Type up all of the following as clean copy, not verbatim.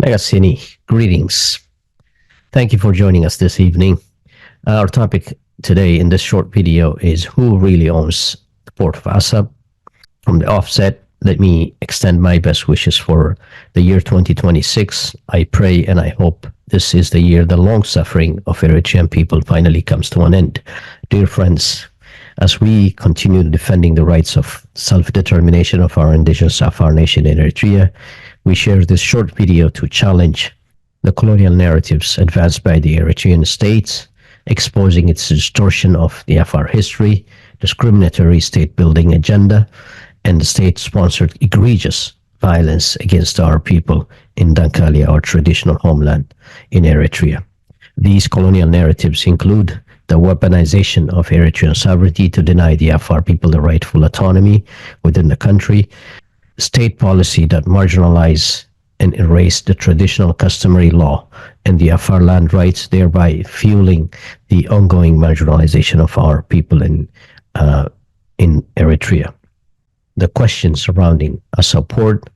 Megasini, greetings. Thank you for joining us this evening. Our topic today in this short video is who really owns the Port of Assab. From the offset, let me extend my best wishes for the year 2026. I pray and I hope this is the year the long suffering of Eritrean people finally comes to an end. Dear friends, as we continue defending the rights of self-determination of our indigenous Afar nation in Eritrea, we share this short video to challenge the colonial narratives advanced by the Eritrean State, exposing its distortion of the Afar history, discriminatory state-building agenda, and the state-sponsored egregious violence against our people in Dankalia, our traditional homeland in Eritrea. These colonial narratives include the weaponization of Eritrean sovereignty to deny the Afar people the rightful autonomy within the country, state policy that marginalize and erase the traditional customary law and the Afar land rights, thereby fueling the ongoing marginalization of our people in Eritrea. The questions surrounding Assab Port,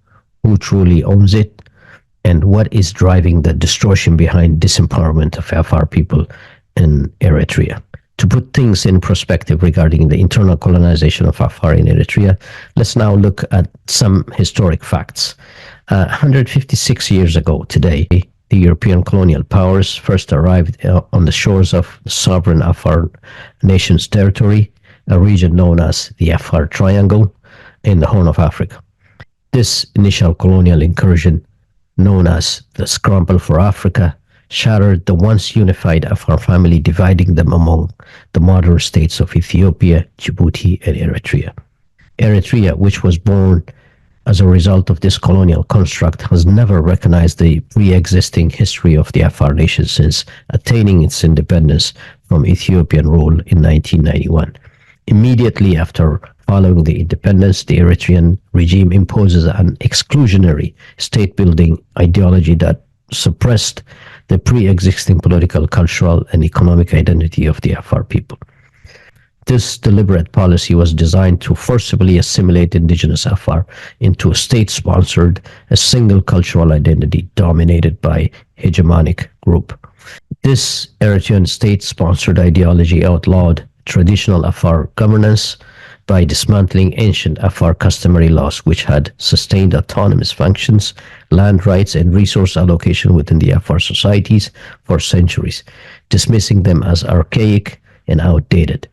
who truly owns it, and what is driving the distortion behind disempowerment of Afar people in Eritrea. To put things in perspective regarding the internal colonization of Afar in Eritrea, let's now look at some historic facts. 156 years ago today, the European colonial powers first arrived on the shores of the sovereign Afar nation's territory, a region known as the Afar Triangle in the Horn of Africa. This initial colonial incursion, known as the Scramble for Africa, shattered the once unified Afar family, dividing them among the modern states of Ethiopia, Djibouti, and Eritrea. Eritrea, which was born as a result of this colonial construct, has never recognized the pre-existing history of the Afar nation since attaining its independence from Ethiopian rule in 1991. Immediately after following the independence, the Eritrean regime imposes an exclusionary state-building ideology that suppressed the pre-existing political, cultural, and economic identity of the Afar people. This deliberate policy was designed to forcibly assimilate indigenous Afar into a state-sponsored, a single cultural identity dominated by hegemonic group. This Eritrean state-sponsored ideology outlawed traditional Afar governance by dismantling ancient Afar customary laws which had sustained autonomous functions, land rights, and resource allocation within the Afar societies for centuries, dismissing them as archaic and outdated.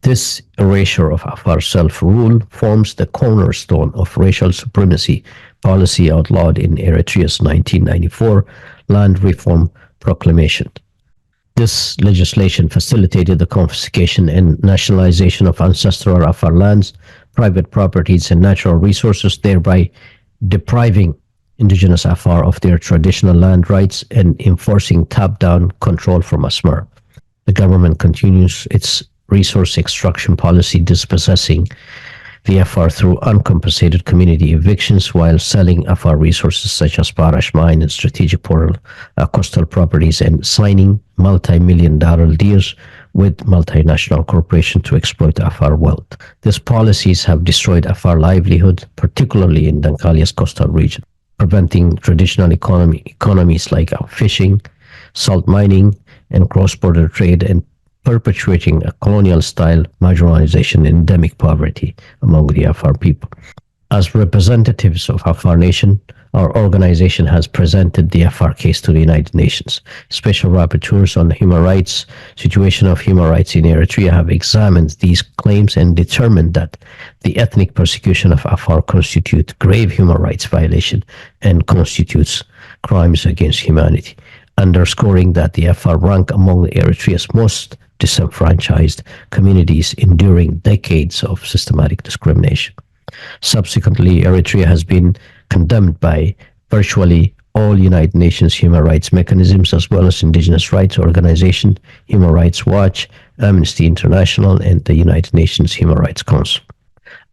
This erasure of Afar self-rule forms the cornerstone of racial supremacy policy outlawed in Eritrea's 1994 Land Reform Proclamation. This legislation facilitated the confiscation and nationalization of ancestral Afar lands, private properties, and natural resources, thereby depriving indigenous Afar of their traditional land rights and enforcing top-down control from Asmara. The government continues its resource extraction policy, dispossessing the Afar through uncompensated community evictions while selling Afar resources such as Parash mine and strategic coastal properties, and signing multi-million-dollar deals with multinational corporations to exploit Afar wealth. These policies have destroyed Afar livelihood, particularly in Dankalia's coastal region, preventing traditional economies like fishing, salt mining, and cross-border trade, and perpetuating a colonial-style marginalization and endemic poverty among the Afar people. As representatives of Afar Nation, our organization has presented the Afar case to the United Nations. Special rapporteurs on the human rights, situation of human rights in Eritrea have examined these claims and determined that the ethnic persecution of Afar constitutes grave human rights violation and constitutes crimes against humanity, underscoring that the Afar rank among Eritrea's most disenfranchised communities enduring decades of systematic discrimination. Subsequently, Eritrea has been condemned by virtually all United Nations human rights mechanisms, as well as indigenous rights organizations, Human Rights Watch, Amnesty International, and the United Nations Human Rights Council.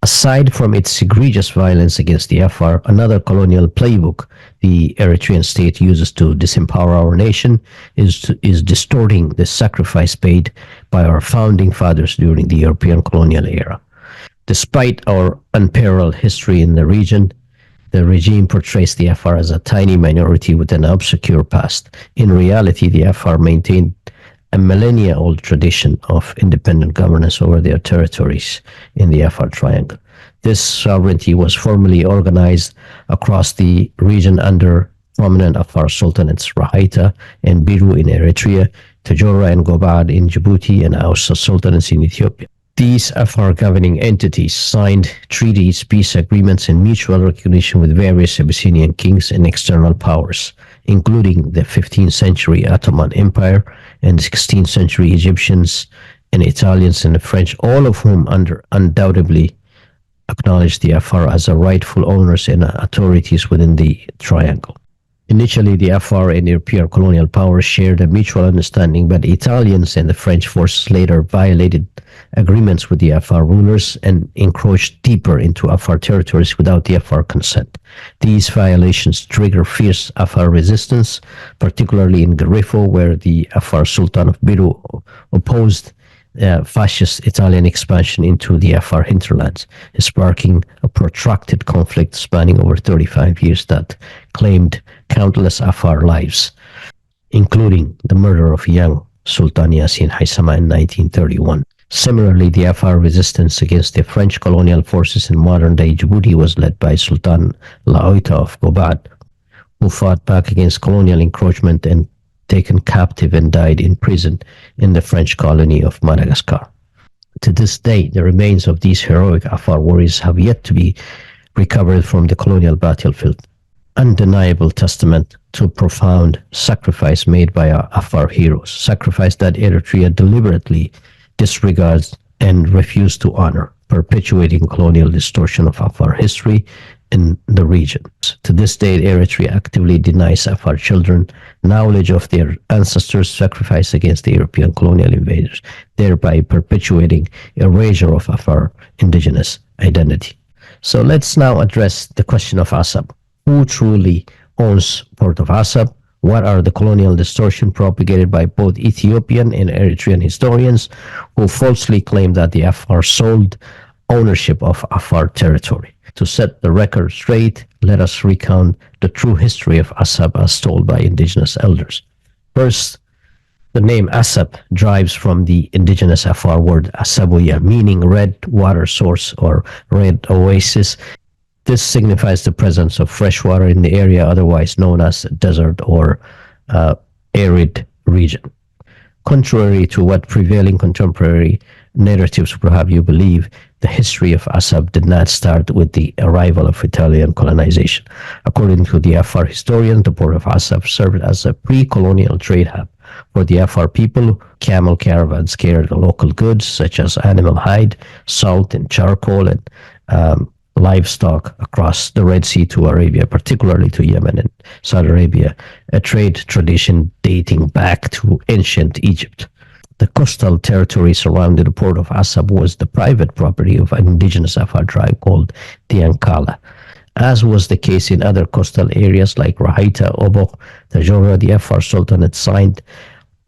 Aside from its egregious violence against the Afar, another colonial playbook the Eritrean state uses to disempower our nation is distorting the sacrifice paid by our founding fathers during the European colonial era. Despite our unparalleled history in the region, The regime portrays the Afar as a tiny minority with an obscure past. In reality, the Afar maintained a millennia-old tradition of independent governance over their territories in the Afar Triangle. This sovereignty was formally organized across the region under prominent Afar sultanates Rahaita and Biru in Eritrea, Tajora and Gobad in Djibouti, and Ausa sultanates in Ethiopia. These Afar governing entities signed treaties, peace agreements, and mutual recognition with various Abyssinian kings and external powers, including the 15th century Ottoman Empire and the 16th century Egyptians and Italians and the French, all of whom undoubtedly acknowledged the Afar as a rightful owners and authorities within the triangle. Initially, the Afar and European colonial powers shared a mutual understanding, but Italians and the French forces later violated agreements with the Afar rulers and encroached deeper into Afar territories without the Afar consent. These violations triggered fierce Afar resistance, particularly in Garifo, where the Afar Sultan of Biru opposed fascist Italian expansion into the Afar hinterlands, sparking a protracted conflict spanning over 35 years that claimed countless Afar lives, including the murder of young Sultan Yassin Haisama in 1931. Similarly, the Afar resistance against the French colonial forces in modern-day Djibouti was led by Sultan Laoita of Gobad, who fought back against colonial encroachment and taken captive and died in prison in the French colony of Madagascar. To this day, the remains of these heroic Afar warriors have yet to be recovered from the colonial battlefield. Undeniable testament to profound sacrifice made by our Afar heroes, sacrifice that Eritrea deliberately disregards and refuses to honor, perpetuating colonial distortion of Afar history in the region. To this day, Eritrea actively denies Afar children knowledge of their ancestors' sacrifice against the European colonial invaders, thereby perpetuating erasure of Afar indigenous identity. So let's now address the question of Assab. Who truly owns Port of Assab? What are the colonial distortion propagated by both Ethiopian and Eritrean historians who falsely claim that the Afar sold ownership of Afar territory? To set the record straight, let us recount the true history of Assab as told by indigenous elders. First, the name Assab derives from the indigenous Afar word Asabuya, meaning red water source or red oasis. This signifies the presence of fresh water in the area otherwise known as desert or arid region. Contrary to what prevailing contemporary narratives would have you believe, the history of Assab did not start with the arrival of Italian colonization. According to the Afar historian, the port of Assab served as a pre-colonial trade hub for the Afar people. Camel caravans carried local goods such as animal hide, salt, and charcoal, and livestock across the Red Sea to Arabia, particularly to Yemen and Saudi Arabia, a trade tradition dating back to ancient Egypt. The coastal territory surrounding the port of Assab was the private property of an indigenous Afar tribe called the Ankala. As was the case in other coastal areas like Rahaita, Obok, Tajora, the Afar Sultanate signed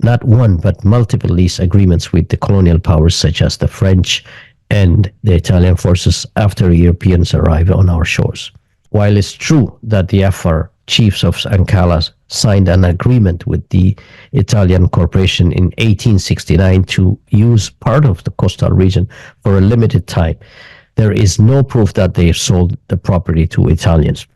not one but multiple lease agreements with the colonial powers such as the French and the Italian forces after Europeans arrived on our shores. While it's true that the Afar chiefs of Ankala signed an agreement with the Italian corporation in 1869 to use part of the coastal region for a limited time, there is no proof that they sold the property to Italians.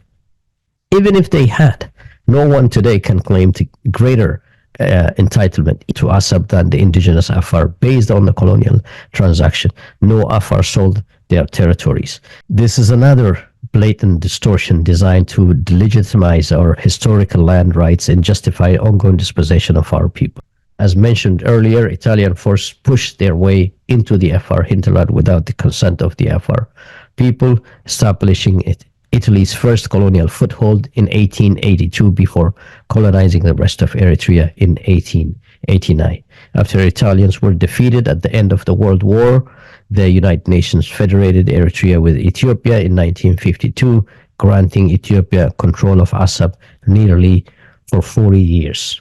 Even if they had, no one today can claim to greater entitlement to Assab than the indigenous Afar based on the colonial transaction. No Afar sold their territories. This is another blatant distortion designed to delegitimize our historical land rights and justify ongoing dispossession of our people. As mentioned earlier, Italian forces pushed their way into the Afar hinterland without the consent of the Afar people, establishing Italy's first colonial foothold in 1882 before colonizing the rest of Eritrea in 1889. After Italians were defeated at the end of the World War, the United Nations federated Eritrea with Ethiopia in 1952, granting Ethiopia control of Assab nearly for 40 years.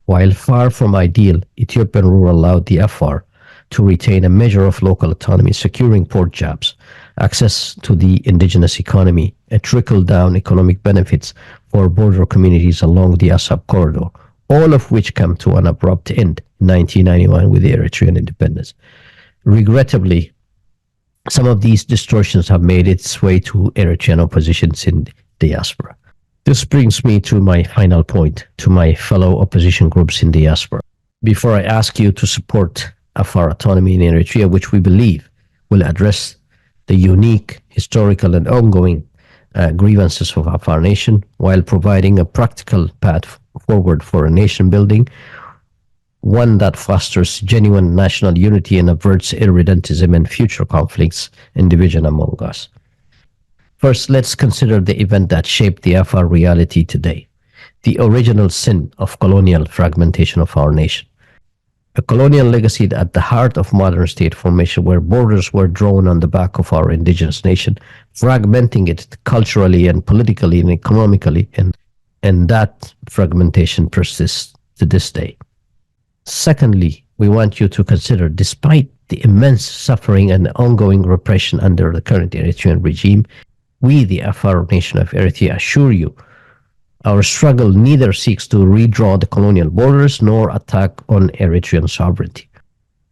While far from ideal, Ethiopian rule allowed the Afar to retain a measure of local autonomy, securing port jobs, access to the indigenous economy, and trickle-down economic benefits for border communities along the Assab corridor, all of which come to an abrupt end in 1991 with the Eritrean independence. Regrettably, some of these distortions have made its way to Eritrean oppositions in diaspora. This brings me to my final point, to my fellow opposition groups in diaspora. Before I ask you to support Afar autonomy in Eritrea, which we believe will address the unique, historical, and ongoing grievances of Afar nation, while providing a practical path forward for a nation building, one that fosters genuine national unity and averts irredentism and future conflicts and division among us. First, let's consider the event that shaped the Afar reality today, the original sin of colonial fragmentation of our nation. A colonial legacy at the heart of modern state formation, where borders were drawn on the back of our indigenous nation, fragmenting it culturally and politically and economically, and that fragmentation persists to this day. Secondly, we want you to consider, despite the immense suffering and ongoing repression under the current Eritrean regime, we, the Afar nation of Eritrea, assure you our struggle neither seeks to redraw the colonial borders nor attack on Eritrean sovereignty.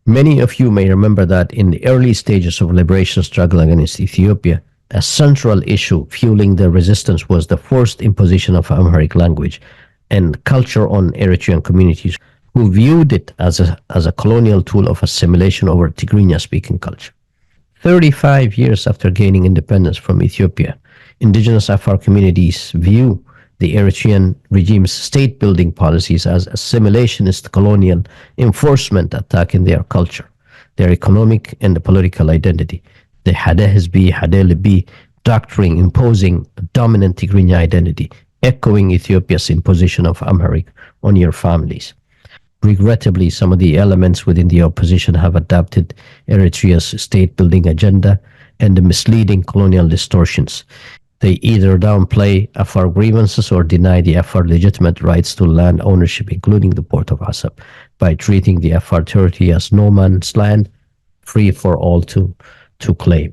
Many of you may remember that in the early stages of liberation struggle against Ethiopia, a central issue fueling the resistance was the forced imposition of Amharic language and culture on Eritrean communities who viewed it as a colonial tool of assimilation over Tigrinya-speaking culture. 35 years after gaining independence from Ethiopia, indigenous Afar communities view the Eritrean regime's state-building policies as assimilationist colonial enforcement attacking their culture, their economic and political identity. The Hadehizbi, Hadelibi doctrine imposing a dominant Tigrinya identity, echoing Ethiopia's imposition of Amharic on your families. Regrettably, some of the elements within the opposition have adopted Eritrea's state-building agenda and the misleading colonial distortions. They either downplay Afar grievances or deny the Afar legitimate rights to land ownership, including the Port of Assab, by treating the Afar territory as no man's land, free for all to claim.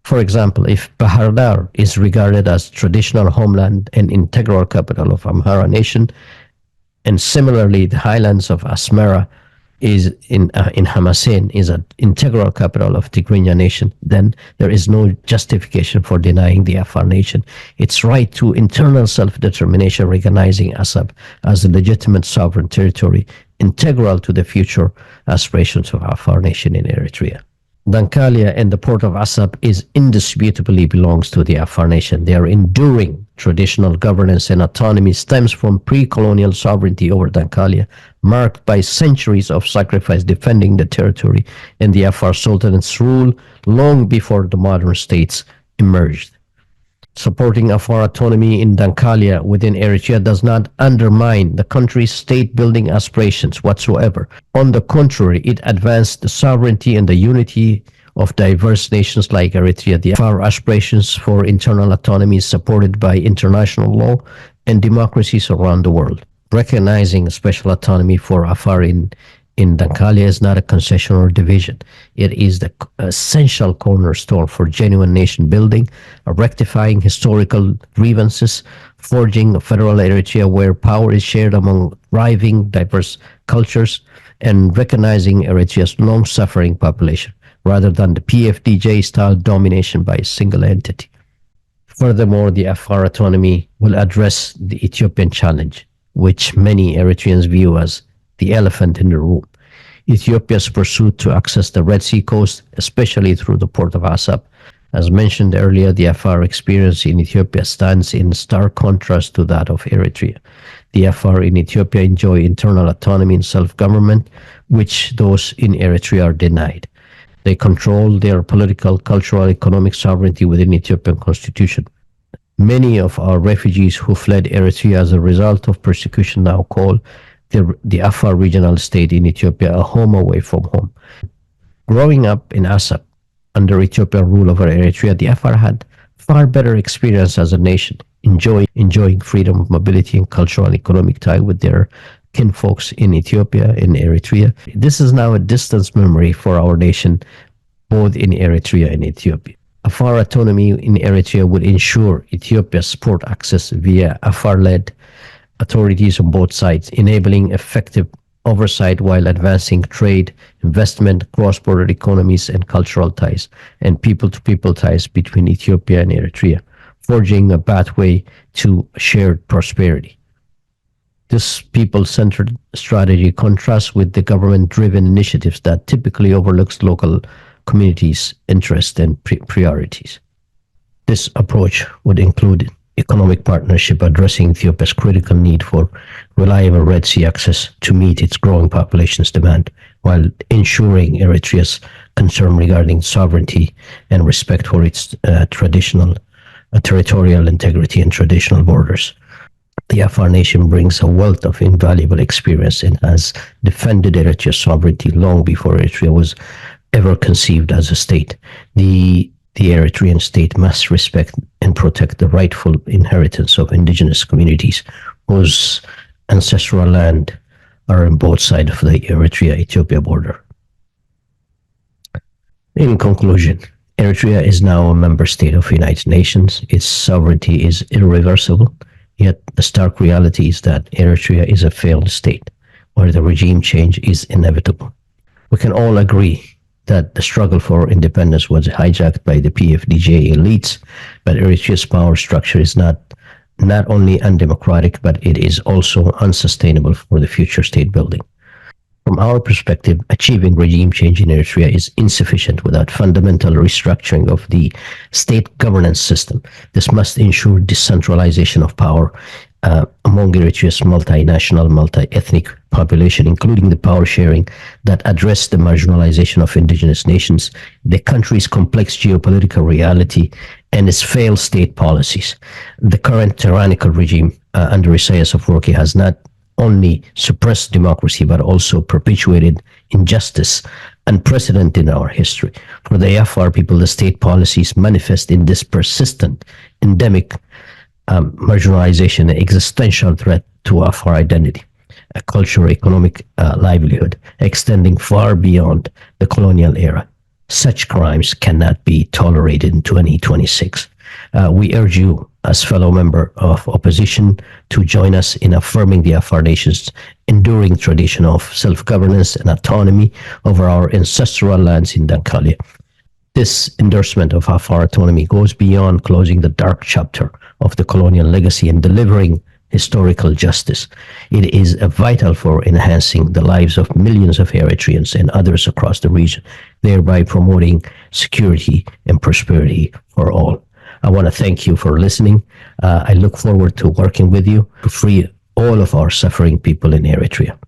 For example, if Bahar Dar is regarded as traditional homeland and integral capital of Amhara nation, and similarly the highlands of Asmara is in Hamasin is an integral capital of Tigrinya nation, then there is no justification for denying the Afar nation its right to internal self-determination, recognizing Assab as a legitimate sovereign territory integral to the future aspirations of Afar nation in Eritrea. Dankalia and the Port of Assab is indisputably belongs to the Afar nation. Their enduring traditional governance and autonomy stems from pre-colonial sovereignty over Dankalia, marked by centuries of sacrifice defending the territory and the Afar Sultanate's rule long before the modern states emerged. Supporting Afar autonomy in Dankalia within Eritrea does not undermine the country's state-building aspirations whatsoever. On the contrary, it advanced the sovereignty and the unity of diverse nations like Eritrea. The Afar aspirations for internal autonomy is supported by international law and democracies around the world. Recognizing special autonomy for Afar in Dankalia is not a concession or division. It is the essential cornerstone for genuine nation building, rectifying historical grievances, forging a federal Eritrea where power is shared among thriving, diverse cultures, and recognizing Eritrea's long-suffering population, rather than the PFDJ-style domination by a single entity. Furthermore, the Afar autonomy will address the Ethiopian challenge, which many Eritreans view as the elephant in the room. Ethiopia's pursuit to access the Red Sea coast, especially through the Port of Assab. As mentioned earlier, the Afar experience in Ethiopia stands in stark contrast to that of Eritrea. The Afar in Ethiopia enjoy internal autonomy and self-government, which those in Eritrea are denied. They control their political, cultural, economic sovereignty within Ethiopian constitution. Many of our refugees who fled Eritrea as a result of persecution now call the Afar regional state in Ethiopia a home away from home. Growing up in Assab, under Ethiopian rule over Eritrea, the Afar had far better experience as a nation, enjoying freedom of mobility and cultural and economic tie with their kinfolks in Ethiopia, in Eritrea. This is now a distant memory for our nation, both in Eritrea and Ethiopia. Afar autonomy in Eritrea would ensure Ethiopia's port access via Afar-led authorities on both sides, enabling effective oversight while advancing trade, investment, cross-border economies, and cultural ties, and people-to-people ties between Ethiopia and Eritrea, forging a pathway to shared prosperity. This people-centered strategy contrasts with the government-driven initiatives that typically overlooks local communities' interests and priorities. This approach would include economic partnership addressing Ethiopia's critical need for reliable Red Sea access to meet its growing population's demand, while ensuring Eritrea's concern regarding sovereignty and respect for its territorial integrity and traditional borders. The Afar Nation brings a wealth of invaluable experience and has defended Eritrea's sovereignty long before Eritrea was ever conceived as a state. The Eritrean State must respect and protect the rightful inheritance of indigenous communities whose ancestral land are on both sides of the Eritrea-Ethiopia border. In conclusion, Eritrea is now a member state of the United Nations. Its sovereignty is irreversible, yet the stark reality is that Eritrea is a failed state, where the regime change is inevitable. We can all agree that the struggle for independence was hijacked by the PFDJ elites, but Eritrea's power structure is not only undemocratic, but it is also unsustainable for the future state building. From our perspective, achieving regime change in Eritrea is insufficient without fundamental restructuring of the state governance system. This must ensure decentralization of power among Eritrea's multinational, multi-ethnic population, including the power sharing that address the marginalization of indigenous nations, the country's complex geopolitical reality, and its failed state policies. The current tyrannical regime under Isaias Afwerki has not only suppressed democracy, but also perpetuated injustice unprecedented in our history. For the Afar people, the state policies manifest in this persistent, endemic marginalization and existential threat to Afar identity, a cultural, economic livelihood extending far beyond the colonial era. Such crimes cannot be tolerated in 2026. We urge you, as fellow member of opposition, to join us in affirming the Afar Nation's enduring tradition of self-governance and autonomy over our ancestral lands in Dankalia. This endorsement of Afar autonomy goes beyond closing the dark chapter of the colonial legacy and delivering historical justice. It is vital for enhancing the lives of millions of Eritreans and others across the region, thereby promoting security and prosperity for all. I want to thank you for listening. I look forward to working with you to free all of our suffering people in Eritrea.